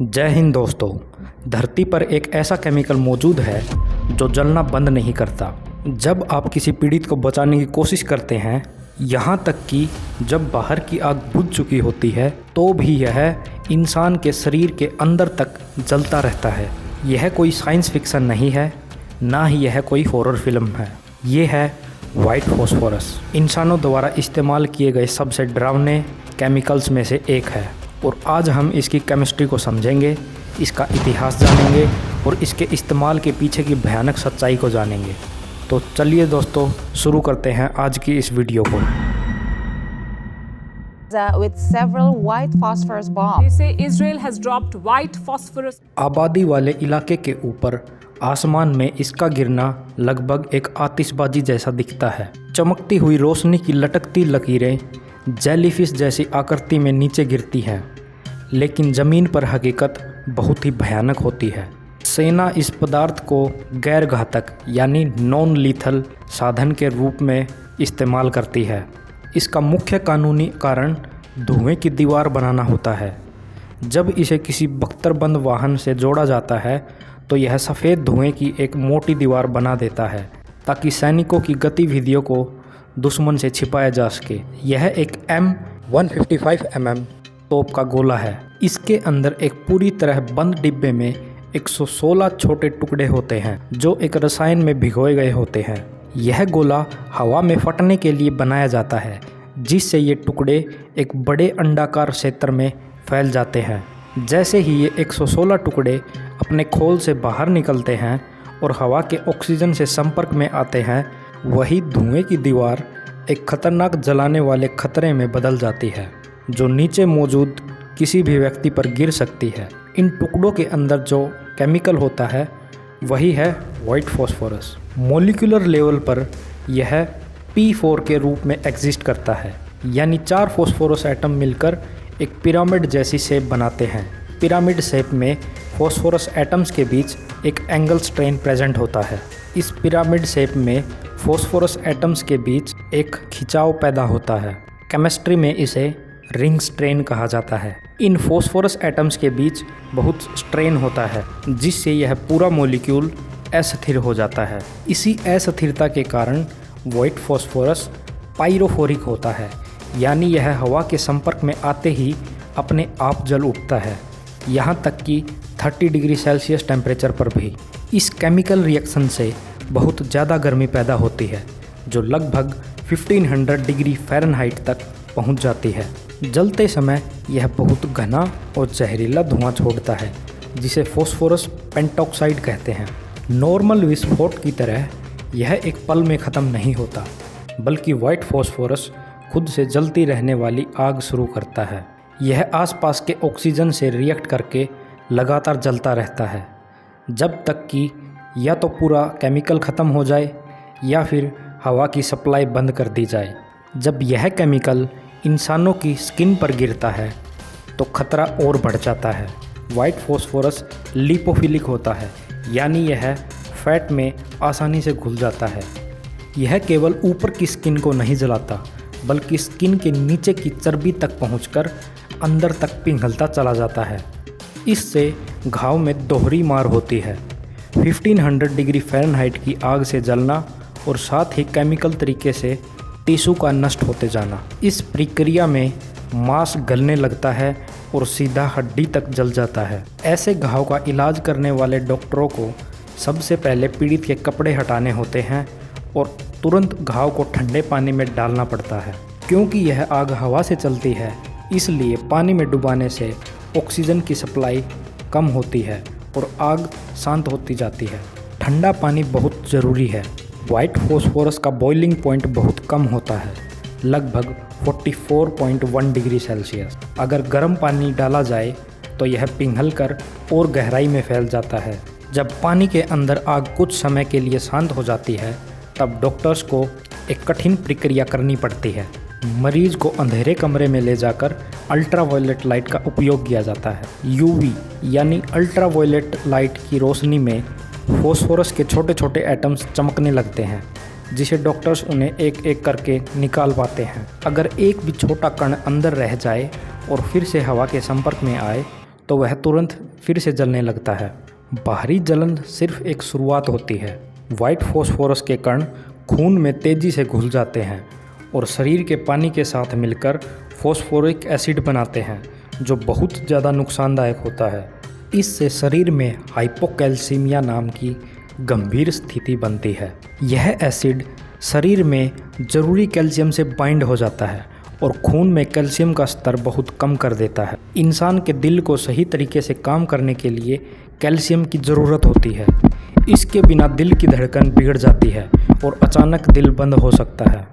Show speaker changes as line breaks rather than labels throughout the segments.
जय हिंद दोस्तों। धरती पर एक ऐसा केमिकल मौजूद है जो जलना बंद नहीं करता। जब आप किसी पीड़ित को बचाने की कोशिश करते हैं, यहाँ तक कि जब बाहर की आग बुझ चुकी होती है, तो भी यह इंसान के शरीर के अंदर तक जलता रहता है। यह कोई साइंस फिक्शन नहीं है, ना ही यह कोई हॉरर फिल्म है। ये है वाइट फॉस्फोरस। इंसानों द्वारा इस्तेमाल किए गए सबसे डरावने केमिकल्स में से एक है और आज हम इसकी केमिस्ट्री को समझेंगे, इसका इतिहास जानेंगे और इसके इस्तेमाल के पीछे की भयानक सच्चाई को जानेंगे। तो चलिए दोस्तों, शुरू करते हैं आज की इस वीडियो को।
With several white phosphorus bombs.
They say Israel has dropped white phosphorus.
आबादी वाले इलाके के ऊपर आसमान में इसका गिरना लगभग एक आतिशबाजी जैसा दिखता है। चमकती हुई रोशनी की लटकती लकीरें जेलीफिश जैसी आकृति में नीचे गिरती हैं, लेकिन ज़मीन पर हकीकत बहुत ही भयानक होती है। सेना इस पदार्थ को गैर घातक यानी नॉन लीथल साधन के रूप में इस्तेमाल करती है। इसका मुख्य कानूनी कारण धुएं की दीवार बनाना होता है। जब इसे किसी बख्तरबंद वाहन से जोड़ा जाता है तो यह सफ़ेद धुएं की एक मोटी दीवार बना देता है ताकि सैनिकों की गतिविधियों को दुश्मन से छिपाया जा सके। यह एक M155 mm तोप का गोला है। इसके अंदर एक पूरी तरह बंद डिब्बे में 116 छोटे टुकड़े होते हैं जो एक रसायन में भिगोए गए होते हैं। यह गोला हवा में फटने के लिए बनाया जाता है, जिससे ये टुकड़े एक बड़े अंडाकार क्षेत्र में फैल जाते हैं। जैसे ही ये 116 टुकड़े अपने खोल से बाहर निकलते हैं और हवा के ऑक्सीजन से संपर्क में आते हैं, वही धुएं की दीवार एक खतरनाक जलाने वाले खतरे में बदल जाती है जो नीचे मौजूद किसी भी व्यक्ति पर गिर सकती है। इन टुकड़ों के अंदर जो केमिकल होता है वही है वाइट फॉस्फोरस। मॉलिक्यूलर लेवल पर यह P4 के रूप में एग्जिस्ट करता है, यानी 4 फॉस्फोरस एटम मिलकर एक पिरामिड जैसी शेप बनाते हैं। पिरामिड शेप में फॉस्फोरस एटम्स के बीच एक एंगल स्ट्रेन प्रेजेंट होता है। इस पिरामिड शेप में फॉस्फोरस एटम्स के बीच एक खिंचाव पैदा होता है। केमिस्ट्री में इसे रिंग स्ट्रेन कहा जाता है। इन फॉस्फोरस एटम्स के बीच बहुत स्ट्रेन होता है, जिससे यह पूरा मॉलिक्यूल अस्थिर हो जाता है। इसी अस्थिरता के कारण वाइट फॉस्फोरस पायरोफोरिक होता है, यानी यह हवा के संपर्क में आते ही अपने आप जल उठता है, यहाँ तक कि 30 डिग्री सेल्सियस टेम्परेचर पर भी। इस केमिकल रिएक्शन से बहुत ज़्यादा गर्मी पैदा होती है जो लगभग 1500 डिग्री फ़ारेनहाइट तक पहुँच जाती है। जलते समय यह बहुत घना और जहरीला धुआं छोड़ता है, जिसे फॉस्फोरस पेंटॉक्साइड कहते हैं। नॉर्मल विस्फोट की तरह यह एक पल में ख़त्म नहीं होता, बल्कि वाइट फॉस्फोरस खुद से जलती रहने वाली आग शुरू करता है। यह आसपास के ऑक्सीजन से रिएक्ट करके लगातार जलता रहता है, जब तक कि या तो पूरा केमिकल ख़त्म हो जाए या फिर हवा की सप्लाई बंद कर दी जाए। जब यह केमिकल इंसानों की स्किन पर गिरता है तो खतरा और बढ़ जाता है। वाइट फॉस्फोरस लिपोफिलिक होता है, यानी यह फैट में आसानी से घुल जाता है। यह केवल ऊपर की स्किन को नहीं जलाता, बल्कि स्किन के नीचे की चर्बी तक पहुंचकर अंदर तक पिघलता चला जाता है। इससे घाव में दोहरी मार होती है। 1500 डिग्री फ़ारेनहाइट की आग से जलना और साथ ही केमिकल तरीके से टिश्यू का नष्ट होते जाना। इस प्रक्रिया में मांस गलने लगता है और सीधा हड्डी तक जल जाता है। ऐसे घाव का इलाज करने वाले डॉक्टरों को सबसे पहले पीड़ित के कपड़े हटाने होते हैं और तुरंत घाव को ठंडे पानी में डालना पड़ता है। क्योंकि यह आग हवा से चलती है, इसलिए पानी में डुबाने से ऑक्सीजन की सप्लाई कम होती है और आग शांत होती जाती है। ठंडा पानी बहुत ज़रूरी है। वाइट फॉस्फोरस का बॉइलिंग पॉइंट बहुत कम होता है, लगभग 44.1 डिग्री सेल्सियस। अगर गर्म पानी डाला जाए तो यह पिघलकर और गहराई में फैल जाता है। जब पानी के अंदर आग कुछ समय के लिए शांत हो जाती है, तब डॉक्टर्स को एक कठिन प्रक्रिया करनी पड़ती है। मरीज को अंधेरे कमरे में ले जाकर अल्ट्रावायलेट लाइट का उपयोग किया जाता है। UV यानी अल्ट्रावायलेट लाइट की रोशनी में फॉस्फोरस के छोटे छोटे एटम्स चमकने लगते हैं, जिसे डॉक्टर्स उन्हें एक एक करके निकाल पाते हैं। अगर एक भी छोटा कण अंदर रह जाए और फिर से हवा के संपर्क में आए तो वह तुरंत फिर से जलने लगता है। बाहरी जलन सिर्फ एक शुरुआत होती है। वाइट फॉस्फोरस के कण खून में तेज़ी से घुल जाते हैं और शरीर के पानी के साथ मिलकर फॉस्फोरिक एसिड बनाते हैं, जो बहुत ज़्यादा नुकसानदायक होता है। इससे शरीर में हाइपोकैल्सीमिया नाम की गंभीर स्थिति बनती है। यह एसिड शरीर में ज़रूरी कैल्शियम से बाइंड हो जाता है और खून में कैल्शियम का स्तर बहुत कम कर देता है। इंसान के दिल को सही तरीके से काम करने के लिए कैल्शियम की ज़रूरत होती है। इसके बिना दिल की धड़कन बिगड़ जाती है और अचानक दिल बंद हो सकता है,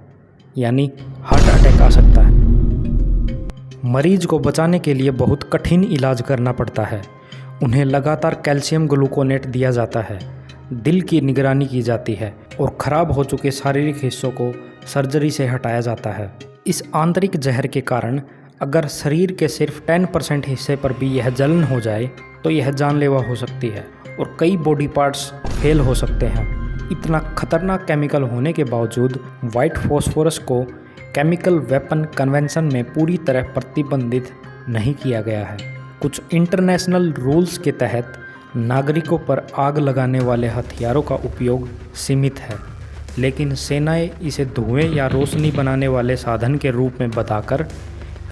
यानी हार्ट अटैक आ सकता है। मरीज को बचाने के लिए बहुत कठिन इलाज करना पड़ता है। उन्हें लगातार कैल्शियम ग्लूकोनेट दिया जाता है, दिल की निगरानी की जाती है और ख़राब हो चुके शारीरिक हिस्सों को सर्जरी से हटाया जाता है। इस आंतरिक जहर के कारण अगर शरीर के सिर्फ 10% हिस्से पर भी यह जलन हो जाए तो यह जानलेवा हो सकती है और कई बॉडी पार्ट्स फेल हो सकते हैं। इतना खतरनाक केमिकल होने के बावजूद वाइट फॉस्फोरस को केमिकल वेपन कन्वेंशन में पूरी तरह प्रतिबंधित नहीं किया गया है। कुछ इंटरनेशनल रूल्स के तहत नागरिकों पर आग लगाने वाले हथियारों का उपयोग सीमित है, लेकिन सेनाएं इसे धुएं या रोशनी बनाने वाले साधन के रूप में बताकर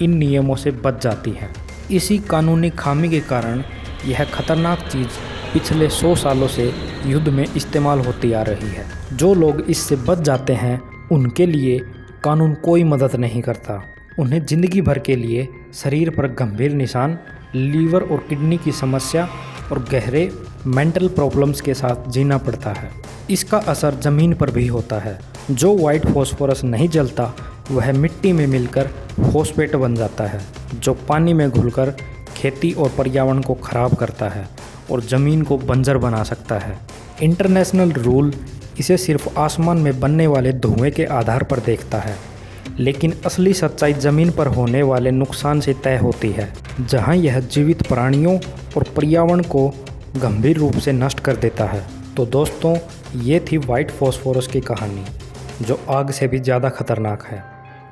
इन नियमों से बच जाती हैं। इसी कानूनी खामी के कारण यह खतरनाक चीज़ पिछले 100 सालों से युद्ध में इस्तेमाल होती आ रही है। जो लोग इससे बच जाते हैं उनके लिए कानून कोई मदद नहीं करता। उन्हें ज़िंदगी भर के लिए शरीर पर गंभीर निशान, लीवर और किडनी की समस्या और गहरे मेंटल प्रॉब्लम्स के साथ जीना पड़ता है। इसका असर ज़मीन पर भी होता है। जो वाइट फॉस्फोरस नहीं जलता वह मिट्टी में मिलकर फॉस्फेट बन जाता है, जो पानी में घुलकर खेती और पर्यावरण को खराब करता है और ज़मीन को बंजर बना सकता है। इंटरनेशनल रूल इसे सिर्फ आसमान में बनने वाले धुएं के आधार पर देखता है, लेकिन असली सच्चाई ज़मीन पर होने वाले नुकसान से तय होती है, जहां यह जीवित प्राणियों और पर्यावरण को गंभीर रूप से नष्ट कर देता है। तो दोस्तों, ये थी वाइट फॉस्फोरस की कहानी, जो आग से भी ज़्यादा खतरनाक है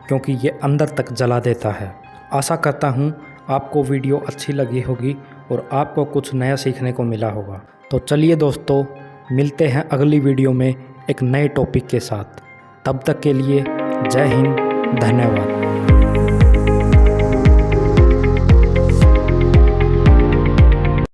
क्योंकि ये अंदर तक जला देता है। आशा करता हूँ आपको वीडियो अच्छी लगी होगी और आपको कुछ नया सीखने को मिला होगा। तो चलिए दोस्तों, मिलते हैं अगली वीडियो में एक नए टॉपिक के साथ। तब तक के लिए जय हिंद, धन्यवाद।